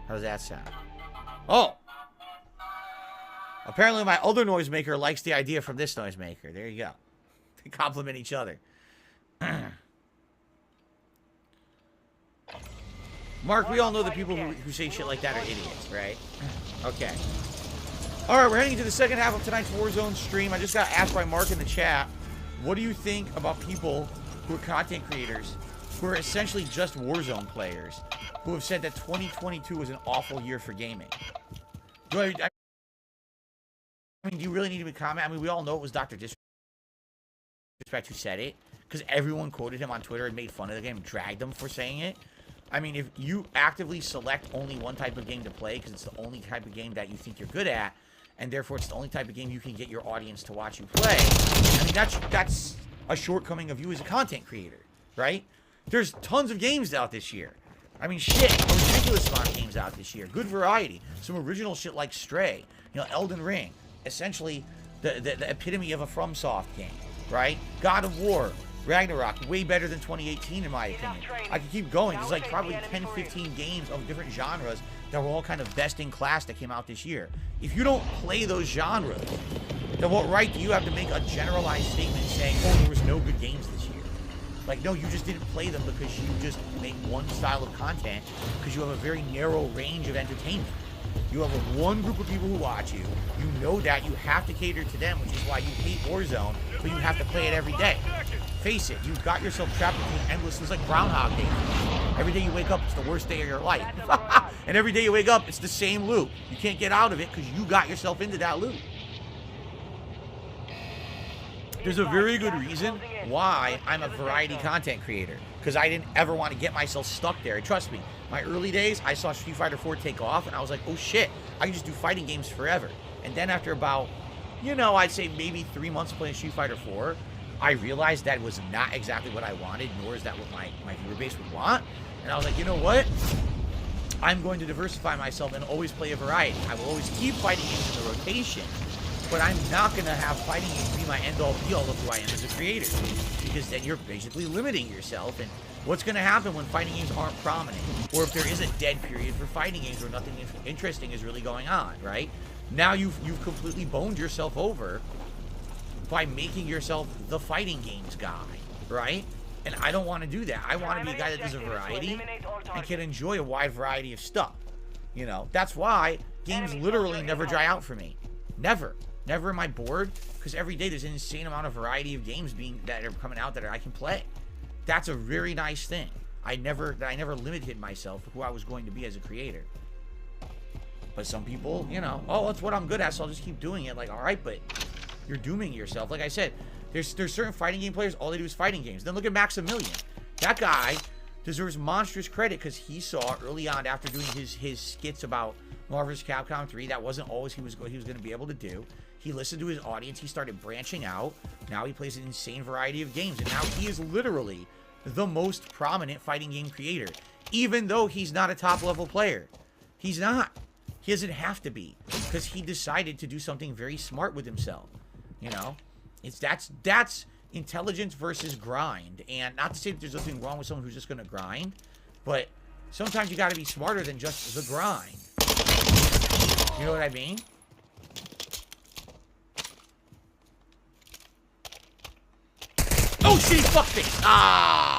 How's that sound? Oh! Apparently my other noisemaker likes the idea from this noisemaker. There you go. They complement each other. Mark, we all know the people who say shit like that are idiots, right? Okay. Alright, we're heading into the second half of tonight's Warzone stream. I just got asked by Mark in the chat, what do you think about people who are content creators who are essentially just Warzone players who have said that 2022 was an awful year for gaming? I mean, do you really need to comment? I mean, we all know it was Dr. Disrespect who said it, because everyone quoted him on Twitter and made fun of the game and dragged him for saying it. I mean, if you actively select only one type of game to play because it's the only type of game that you think you're good at, and therefore it's the only type of game you can get your audience to watch you play, I mean, that's a shortcoming of you as a content creator, right? There's tons of games out this year. I mean, shit, a ridiculous amount of games out this year. Good variety. Some original shit like Stray, you know, Elden Ring, essentially the epitome of a FromSoft game, right? God of War, Ragnarok, way better than 2018 in my opinion. I could keep going. There's like probably 10, 15 games of different genres that were all kind of best in class that came out this year. If you don't play those genres, then what right do you have to make a generalized statement saying, oh, there was no good games this year? Like, no, you just didn't play them because you just make one style of content because you have a very narrow range of entertainment. You have one group of people who watch you. You know that you have to cater to them, which is why you hate Warzone, but you have to play it every day. Face it, you've got yourself trapped into an endless, it's like Groundhog Day. Every day you wake up, it's the worst day of your life. And every day you wake up, it's the same loop. You can't get out of it because you got yourself into that loop. There's a very good reason why I'm a variety content creator, because I didn't ever want to get myself stuck there. And trust me, my early days, I saw Street Fighter 4 take off, and I was like, oh shit, I can just do fighting games forever. And then after about, you know, I'd say maybe 3 months of playing Street Fighter 4, I realized that was not exactly what I wanted, nor is that what my viewer base would want. And I was like, you know what? I'm going to diversify myself and always play a variety. I will always keep fighting games in the rotation, but I'm not going to have fighting games be my end-all be-all of who I am as a creator, because then you're basically limiting yourself. And what's going to happen when fighting games aren't prominent, or if there is a dead period for fighting games where nothing interesting is really going on, right? Now you've completely boned yourself over by making yourself the fighting games guy, right? And I don't want to do that. I want to be a guy that does a variety and can enjoy a wide variety of stuff. You know, that's why games literally never dry out for me. Never. Never am I bored, because every day there's an insane amount of variety of games that are coming out that I can play. That's a very nice thing. I never limited myself for who I was going to be as a creator. But some people, you know, oh, that's what I'm good at, so I'll just keep doing it. Like, all right, but you're dooming yourself. Like I said, there's certain fighting game players, all they do is fighting games. Then look at Maximilian. That guy deserves monstrous credit because he saw early on, after doing his skits about Marvel vs. Capcom 3, that wasn't always he was going to be able to do. He listened to his audience. He started branching out. Now he plays an insane variety of games. And now he is literally the most prominent fighting game creator, even though he's not a top-level player. He's not. He doesn't have to be, because he decided to do something very smart with himself. You know? That's intelligence versus grind. And not to say that there's nothing wrong with someone who's just going to grind, but sometimes you got to be smarter than just the grind. You know what I mean? Oh shit, fuckface! Ah!